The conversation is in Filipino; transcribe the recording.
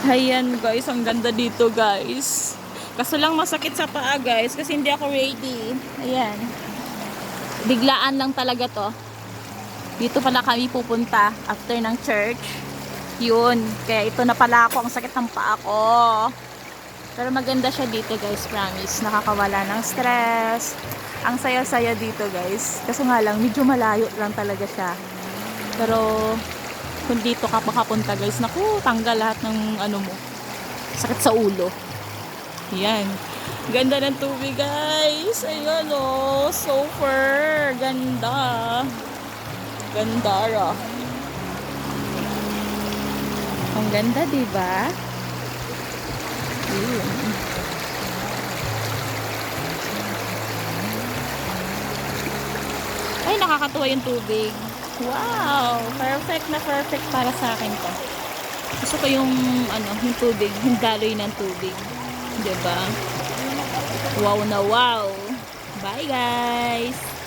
Ayan guys, ang ganda dito guys. Kaso lang masakit sa paa guys kasi hindi ako ready. Ayan. Biglaan lang talaga to. Dito pala kami pupunta after ng church. Yun. Kaya ito na pala ako. Ang sakit ng paa ko. Pero maganda siya dito guys, promise. Nakakawala ng stress. Ang saya-saya dito guys. Kaso nga lang, medyo malayo lang talaga siya. Pero kung dito ka makapunta guys, naku, tanggal lahat ng ano mo. Sakit sa ulo. Yan. Ganda ng tubig guys. Ayun o. Super. Ganda. Gandara. Ang ganda, diba? Ayun. Ay, nakakatuwa yung tubig. Wow! Perfect na perfect para sa akin to. Gusto ko yung, yung tubig. Yung daloy ng tubig. Diba? Wow na wow! Bye guys!